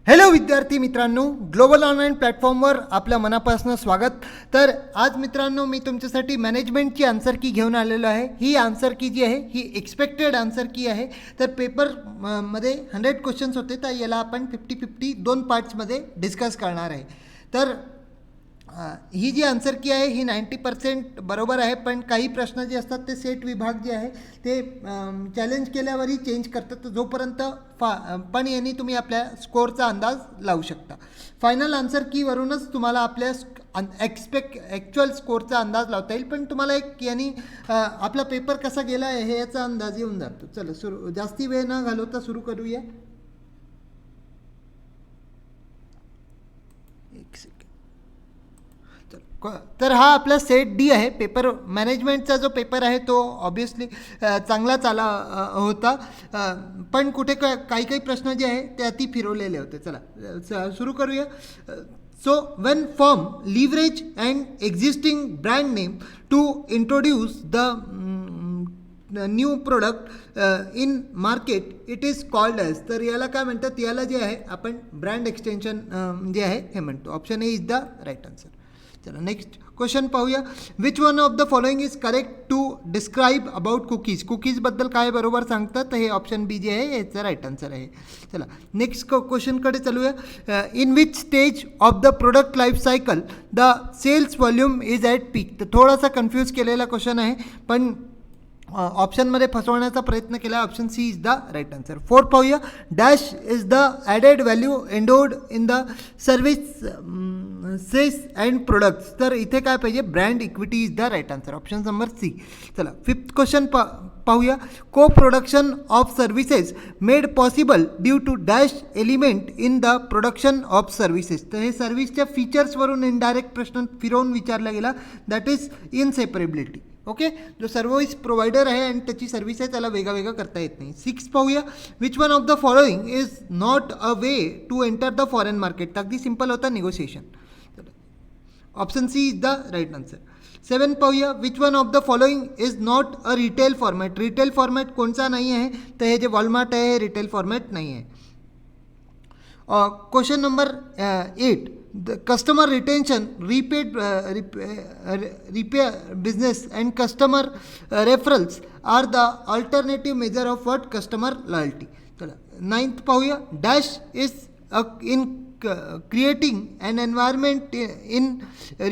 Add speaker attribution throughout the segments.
Speaker 1: Hello विद्यार्थी मित्रांनो, global online प्लॅटफॉर्मवर आपल्या मनापासून स्वागत. तर आज मित्रांनो मी तुमच्यासाठी मॅनेजमेंटची आन्सर की घेऊन आलेलो आहे. ही आन्सर की जी आहे ही एक्सपेक्टेड आन्सर की आहे. तर पेपर मध्ये 100 क्वेश्चन्स होते, तर याला आपण 50-50 दोन पार्ट्समध्ये डिस्कस करणार आहे. तर ही जी आन्सर की आहे ही 90% बरोबर आहे, पण काही प्रश्न जे असतात ते सेट विभाग जे आहे ते चॅलेंज केल्यावरही चेंज करतात. तर जोपर्यंत पण यांनी तुम्ही आपल्या स्कोअरचा अंदाज लावू शकता. फायनल आन्सर कीवरूनच तुम्हाला आपल्या ॲक्च्युअल स्कोअरचा अंदाज लावता येईल, पण तुम्हाला एक यांनी आपला पेपर कसा गेला आहे हे याचा अंदाज येऊन जातो. चला जास्ती वेळ न घालवता सुरू करूया. एक सेकंड. तर हा आपला सेट डी आहे. पेपर मॅनेजमेंटचा जो पेपर आहे तो ऑब्वियसली चांगला चाला होता, पण कुठे काही प्रश्न जे आहे ते अति फिरवलेले होते. चला सुरू करूया. So when firm leverage and existing brand name to introduce the new product in market it is called edge. तर याला काय म्हणतात, याला जे आहे आपण ब्रँड एक्सटेन्शन जे आहे हे म्हणतो. Option A is the right answer. चला नेक्स्ट क्वेश्चन पाहूया. Which one of the following is correct to describe about cookies. कुकीजबद्दल काय बरोबर सांगतात, तर हे ऑप्शन बी जे आहे याचं राईट आन्सर आहे. चला नेक्स्ट क्वेश्चनकडे चालूया. In which stage of the product life cycle the sales volume is at peak. तर थोडासा कन्फ्यूज केलेला क्वेश्चन आहे, पण ऑप्शनमध्ये फसवण्याचा प्रयत्न केला. Option C is the right answer. Fourth पाहूया. Dash is the added value endowed in the services and products. तर इथे काय पाहिजे, brand equity is the right answer. Option number C. चला फिफ्थ क्वेश्चन पाहूया. Co production of services made possible due to dash element in the production of services. तर हे सर्व्हिसच्या फीचर्सवरून इनडायरेक्ट प्रश्न फिरवून विचारला गेला. That is inseparability. ओके, जो सर्व्हिस प्रोव्हायडर आहे आणि त्याची सर्व्हिस आहे त्याला वेगळं करता येत नाही. सिक्स पाहूया. Which one of the following is not a way to enter the foreign market. अगदी सिंपल होता, negotiation. Option C is the right answer. Seven पाहूया. Which one of the following is not a retail format. Retail format कोणता नाही आहे, तर हे जे Walmart आहे हे रिटेल फॉर्मॅट नाही आहे. Question number 8. The customer retention, repeat business and customer referrals are the alternative measure of what? Customer loyalty. चला नाइन्थ पाहूया. Dash is in creating an environment in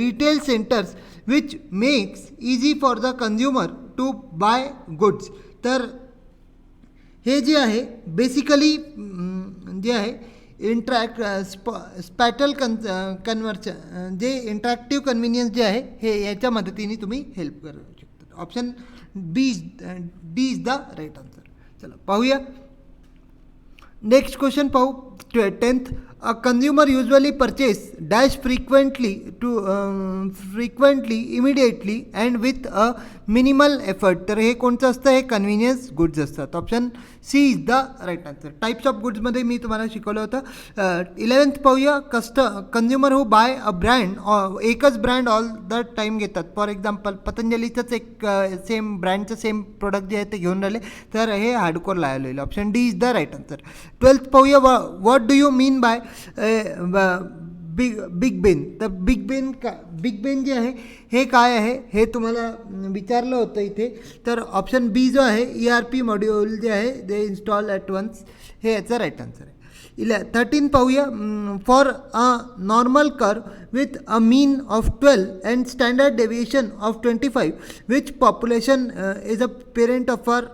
Speaker 1: retail centers which makes easy for the consumer to buy goods. तर हे जे आहे basically जे आहे spatial conversion जे interactive convenience जे आहे हे याच्या मदतीने तुम्ही हेल्प करू शकता. Option D is the right answer. चला पाहूया. नेक्स्ट क्वेश्चन पाहू. 10th. A consumer usually purchase dash frequently, immediately and with a minimal effort. तर हे कोणतं असतं, हे कन्व्हिनियन्स गुड्स असतात. Option C is the right answer. Types of गुड्समध्ये मी तुम्हाला शिकवलं होतं. 11th पाहूया. Consumer who buy a brand, एकच ब्रँड ऑल द टाईम घेतात. फॉर एक्झाम्पल पतंजलीचंच एक सेम ब्रँडचं सेम प्रोडक्ट जे आहे ते घेऊन राहिले, तर हे हार्डकोर लायला होईल. Option D is the right answer. 12th पाहूया. What do you mean by Big Ben. तर बिग बेन जे आहे हे काय आहे हे तुम्हाला विचारलं होतं इथे. तर ऑप्शन बी जो आहे ERP मॉड्यूल जे आहे ते इन्स्टॉल ॲट वन्स, हे याचं राईट आन्सर आहे. 13 पाहूया. For a normal curve with a mean of 12 and standard deviation of 25 which population is a parent of are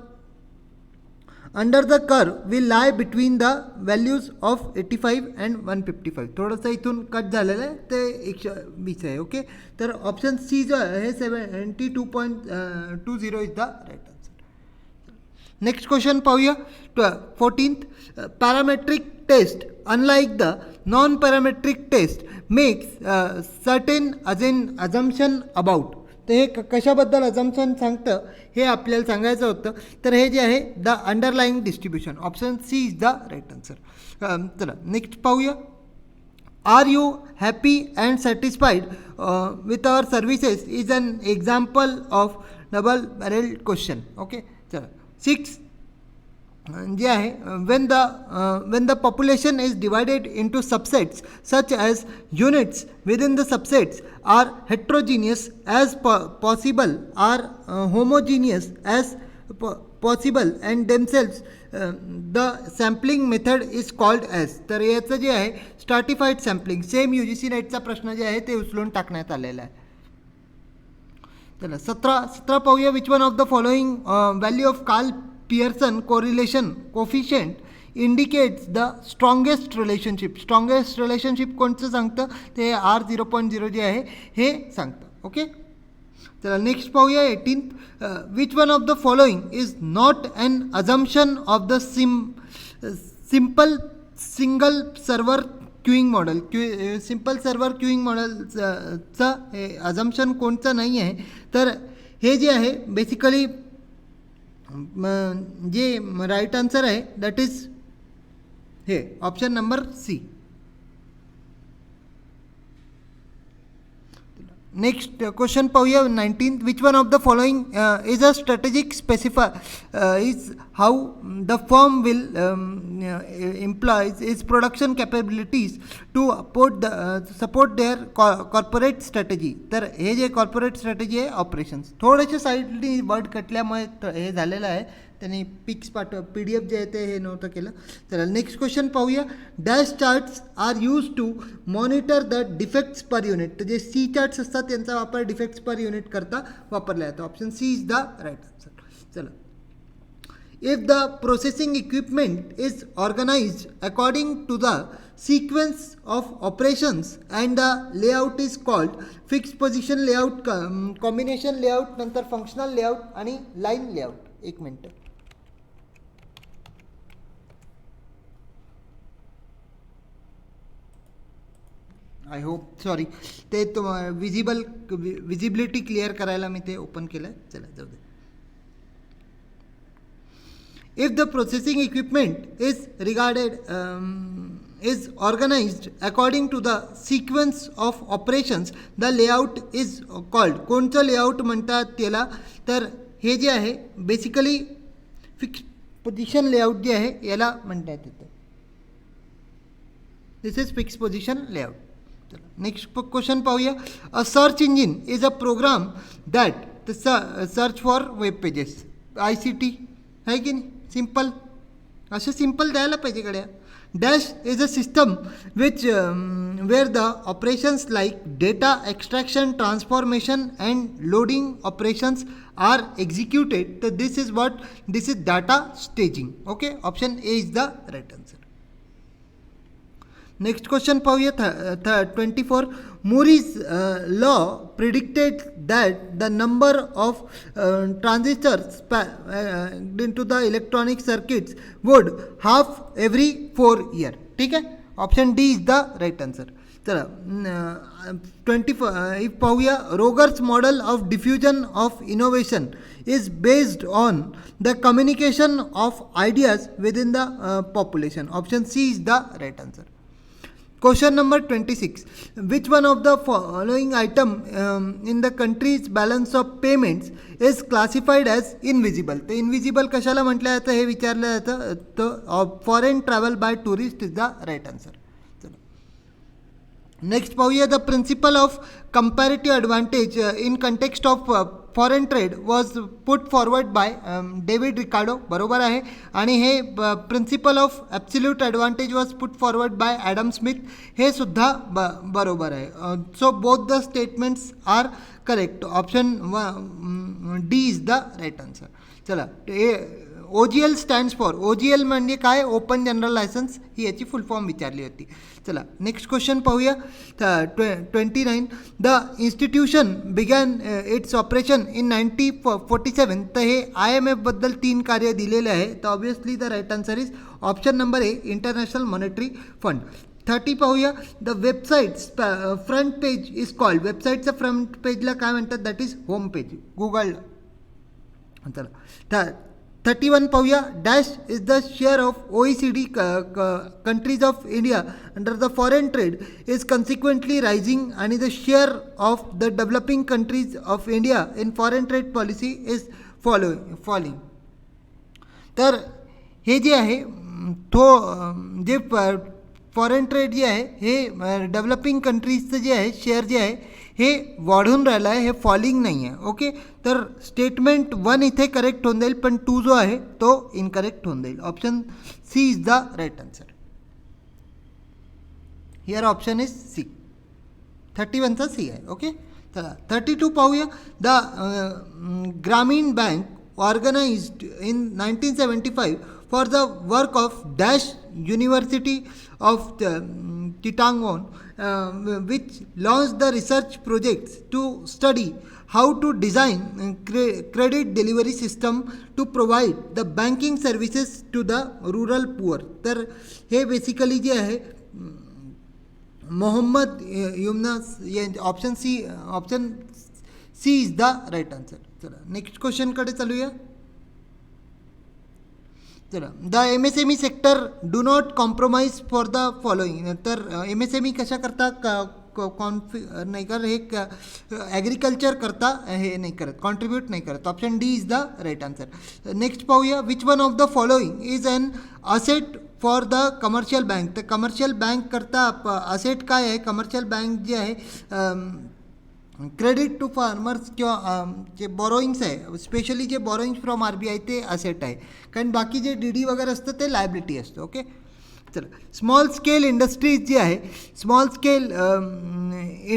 Speaker 1: under the curve will lie between the values of 85 and 155. थोडंसं इथून cut झालेलं आहे ते 120 आहे. Okay, तर option C जो आहे हे 72.20 is the right answer. Next question पाहूया. 14th. Parametric test unlike the non parametric test makes certain assumption about. तर हे कशाबद्दल अजम्पशन सांगतं हे आपल्याला सांगायचं होतं. तर हे जे आहे the underlying distribution. Option C is the right answer. चला नेक्स्ट पाहूया. Are you happy and satisfied with our services is an example of double barrel question. Okay, चला 6. जे आहे when the population is divided into subsets such as units within the subsets are heterogeneous as possible are homogeneous as possible and themselves the sampling method is called as. तर याचं जे आहे स्ट्रॅटिफाईड sampling same UGC नेटचा प्रश्न जे आहे ते उचलून टाकण्यात आलेला आहे. चला 17 पाहूया. Which one of the following value of Karl Pearson correlation coefficient indicates the strongest relationship कोणतं सांगतं ते R0.0 जे आहे हे सांगतं. ओके, चला नेक्स्ट पाहूया 18th. Which one of the following is not an assumption of the simple single server queuing model. Simple server queuing मॉडेलचं हे अजम्पशन कोणतं नाही आहे. तर हे जे आहे बेसिकली जे राईट आन्सर आहे दॅट इज हे option number C. Next question पाहूया 19th. Which one of the following is a strategic is how the firm will employs is production capabilities to support their corporate strategy. तर हे जे corporate strategy आहे operations थोडेसे साईडली word कटल्यामुळे हे झालेलं आहे. त्यांनी पिक्स PDF जे आहे ते हे नव्हतं केलं. चला नेक्स्ट क्वेश्चन पाहूया. Dash charts are use to monitor the defects per unit. तर जे C चार्ट्स असतात त्यांचा वापर डिफेक्ट्स पर युनिट करता वापरला जातो. Option C is the right answer. चला, if the processing equipment is organised according to the sequence of operations and the layout is called fixed position layout, combination layout, नंतर functional layout आणि line layout. एक minute. I hope sorry ते visibility clear करायला मी ते open केलं. चला जाऊ दे. If the processing equipment is organized according to the sequence of operations, the layout is called. कोणतं लेआउट म्हणतात त्याला? तर हे जे आहे बेसिकली फिक्स पोझिशन लेआउट जे आहे याला म्हणतात येतं. This is fix position layout. Next question पाहूया. A search engine is a program that search for web pages. ICT आहे की नाही? सिंपल असं सिंपल द्यायला पाहिजे गड्या. Dash is a system which where the operations like data extraction, transformation and loading operations are executed. तर this is data staging. Okay, option A is the right answer. Next question पाहूया. 24. Moore's law predicted that the number of transistors into the electronic circuits would half every 4 years. ठीक आहे, option D is the right answer. चला 25 पाहूया. Rogers model of diffusion of innovation is based on the communication of ideas within the population. Option C is the right answer. Question number 26. Which one of the following item in the country's balance of payments is classified as invisible? तर invisible कशाला म्हटलं जातं हे विचारलं जातं. तर foreign travel by tourist is the right answer. Next पाहूया. The principle of comparative advantage in context of foreign trade was put forward by David Ricardo. बरोबर आहे. आणि हे principle of absolute advantage was put forward by Adam Smith. हे सुद्धा बरोबर आहे. So both the statements are correct. Option D is the right answer. चला, OGL stands for. OGL म्हणजे काय? Open general licence. ही याची फुल फॉर्म विचारली होती. चला नेक्स्ट क्वेश्चन पाहूया. 29. The institution begin its operation in 1947. तर हे IMF बद्दल 3 कार्य दिलेले आहे. तर obviously the right answer is option number A, international monetary fund. 30 पाहूया. The websites front page is called. वेबसाईटचं फ्रंट पेजला काय म्हणतात? That is home page. Google. चला 31 पाहूया. Dash is the share of OECD countries of India under the foreign trade is consequently rising आणि the share of the developing countries of India in foreign trade policy is falling. तर हे जे आहे तो जे foreign trade जे आहे हे डेव्हलपिंग कंट्रीजचं जे आहे शेअर जे आहे हे वाढून राहिलं आहे, हे फॉलिंग नाही आहे. ओके, तर स्टेटमेंट 1 इथे करेक्ट होऊन जाईल, पण 2 जो आहे तो इनकरेक्ट होऊन जाईल. Option C is the right answer. Here option is C. 31चा सी आहे. ओके, चला 32 पाहूया. The Grameen bank organised in 1975 for the work of Dash University of Chittagong, which launched the research projects to study how to design credit delivery system to provide the banking services to the rural poor. तर हे basically जे आहे Mohammad Yunus, option C is the right answer. चला next क्वेश्चनकडे चालूया. चला, the MSME sector do not compromise for the following. तर MSME कशा करता नाही कर, हे ॲग्रिकल्चर करता हे नाही करत, कॉन्ट्रीब्यूट नाही करत. Option D is the right answer. Next पाहूया. Which one of the following is an asset for the commercial bank. तर कमर्शियल बँक करता असेट काय आहे? कमर्शियल बँक जे आहे क्रेडिट टू फार्मर्स किंवा जे बॉरोईंग्स आहे, स्पेशली जे बॉरोईंग्स फ्रॉम RBI ते असेट आहे, कारण बाकी जे DD वगैरे असतं ते लायबिलिटी असतं. ओके, चला स्मॉल स्केल इंडस्ट्रीज जी आहे, small scale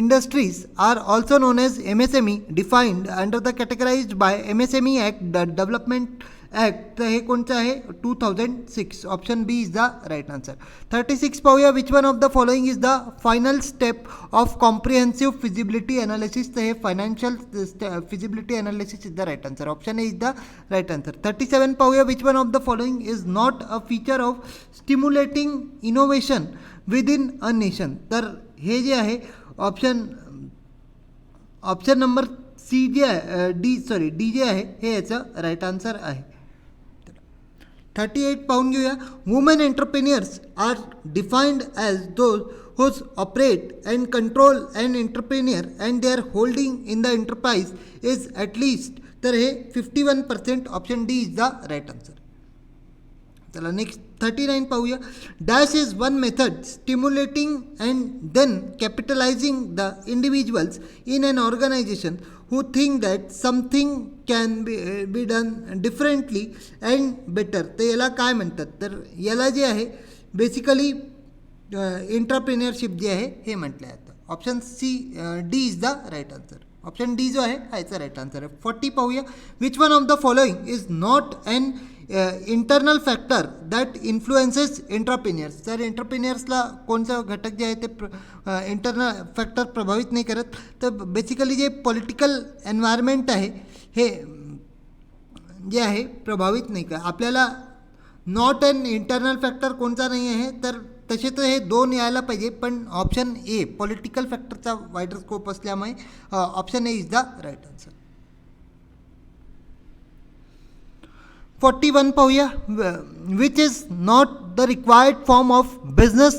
Speaker 1: industries are also known as MSME defined under the categorised by MSME act development act. तर हे कोणतं आहे? 2006. Option B is the right answer. 36 पाहूया. Which one of the following is the final step of comprehensive feasibility analysis. तर हे financial feasibility analysis is the right answer. Option A is the right answer. 37 पाहूया. Which one of the following is not a feature of stimulating innovation with in a nation. तर हे जे आहे option number C जे आहे D J आहे हे याचं राईट आन्सर आहे. 38 पाहून घेऊया. Women entrepreneurs are defined as those whose operate and control and entrepreneur and their holding in the enterprise is at least. तर हे 51%. Option D is the right answer. चला नेक्स्ट 39 पाहूया. Dash is one method stimulating and then capitalising the individuals in an organisation who think that something can be done differently and better. तर याला काय म्हणतात? तर याला जे आहे बेसिकली एंटरप्रेन्युअरशिप जे आहे हे म्हटलं जातं. Option D is the right answer. Option D जो आहे हा याचा राईट आन्सर आहे. 40 पाहूया. Which one of the following is not an internal factor that influences entrepreneurs. तर एंटरप्रेन्युअर्सला कोणतं घटक जे आहे ते इंटरनल फॅक्टर प्रभावित नाही करत. तर बेसिकली जे पॉलिटिकल एन्व्हायरमेंट आहे हे जे आहे प्रभावित नाही करत. आपल्याला नॉट अन इंटरनल फॅक्टर कोणता नाही आहे, तर तसे तर हे 2 यायला पाहिजे, पण ऑप्शन ए पॉलिटिकल फॅक्टरचा वाईडर स्कोप असल्यामुळे option A is the right answer. 41 पाहूया. Which is not the required form of business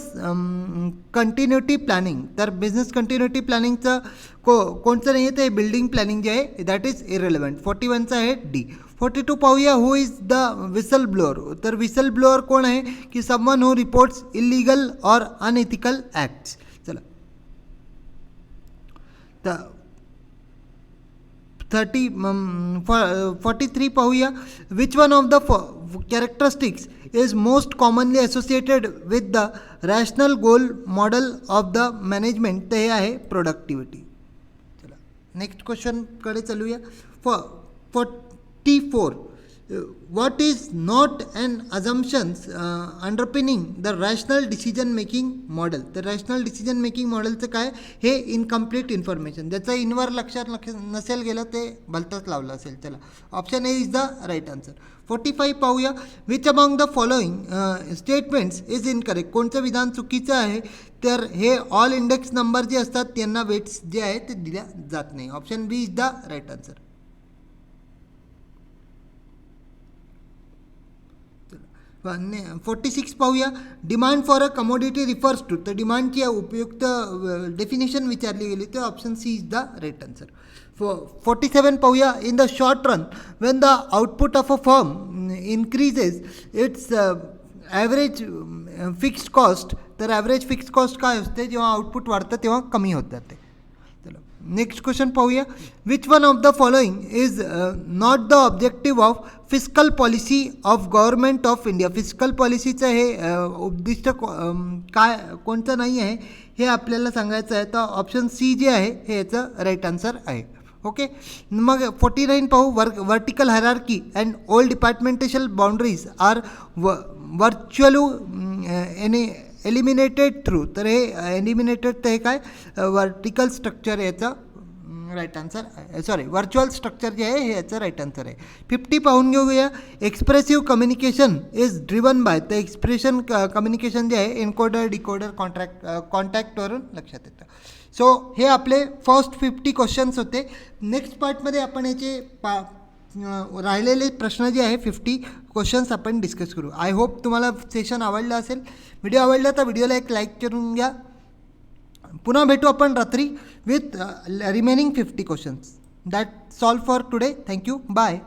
Speaker 1: continuity planning. तर बिझनेस कंटिन्युटी प्लॅनिंगचं कोणतं नाही आहे, ते बिल्डिंग प्लॅनिंग जे आहे दॅट इज इरेलिव्हंट. 41चा आहे डी. 42 पाहूया. Who is the whistle blower. तर विसल ब्लोअर कोण आहे? की someone who reports illegal or unethical acts. चला तर 43 पाहूया. Which one of the characteristics is most commonly associated with the rational goal model of the management. तर हे आहे प्रोडक्टिव्हिटी. चला नेक्स्ट क्वेश्चनकडे चालूया. 44 what is not an assumptions underpinning the rational decision making model. तर rational decision making मॉडेलचं काय? हे incomplete information, ज्याचं इनवर लक्षात नसेल गेलं ते भलतंच लावलं असेल. चला option A is the right answer. 45 पाहूया. Which among the following statements is incorrect. कोणतं विधान चुकीचं आहे? तर हे ऑल इंडेक्स नंबर जे असतात त्यांना वेट्स जे आहे ते दिल्या जात नाही. Option B is the right answer. 46 पाहूया. Demand for a commodity refers to. तर डिमांडची उपयुक्त डेफिनेशन विचारली गेली तर option C is the right answer. 47 पाहूया. In the short run when the output of a firm increases its average fixed cost. तर average fixed cost काय असते? जेव्हा आउटपुट वाढतं तेव्हा कमी होत जाते. चला नेक्स्ट क्वेश्चन पाहूया. Which one of the following is not the objective of fiscal policy of government of India. Fiscal पॉलिसीचं हे उद्दिष्ट काय कोणतं नाही आहे हे आपल्याला सांगायचं आहे. तर ऑप्शन सी जे आहे हे याचं राईट आन्सर आहे. ओके. मग 49 पाहू. Vertical hierarchy and old departmental boundaries are virtually eliminated through. तर हे एलिमिनेटेड तर हे काय वर्टिकल स्ट्रक्चर याचं राईट आन्सर आहे. सॉरी व्हर्च्युअल स्ट्रक्चर जे आहे हे याचं राईट आन्सर आहे. 50 पाहून घेऊया. Expressive communication is driven by. तर एक्सप्रेशन कम्युनिकेशन जे आहे एन्कोडर डिकोडर कॉन्टॅक्टवरून लक्षात येतं. सो हे आपले फर्स्ट 50 क्वेश्चन्स होते. नेक्स्ट पार्टमध्ये आपण याचे राहिलेले प्रश्न जे आहे 50 क्वेश्चन्स आपण डिस्कस करू. आय होप तुम्हाला सेशन आवडलं असेल. व्हिडिओ आवडला तर व्हिडिओला एक लाईक करून घ्या. पुन्हा भेटू आपण रात्री with remaining 50 questions. That's all for today. Thank you. Bye.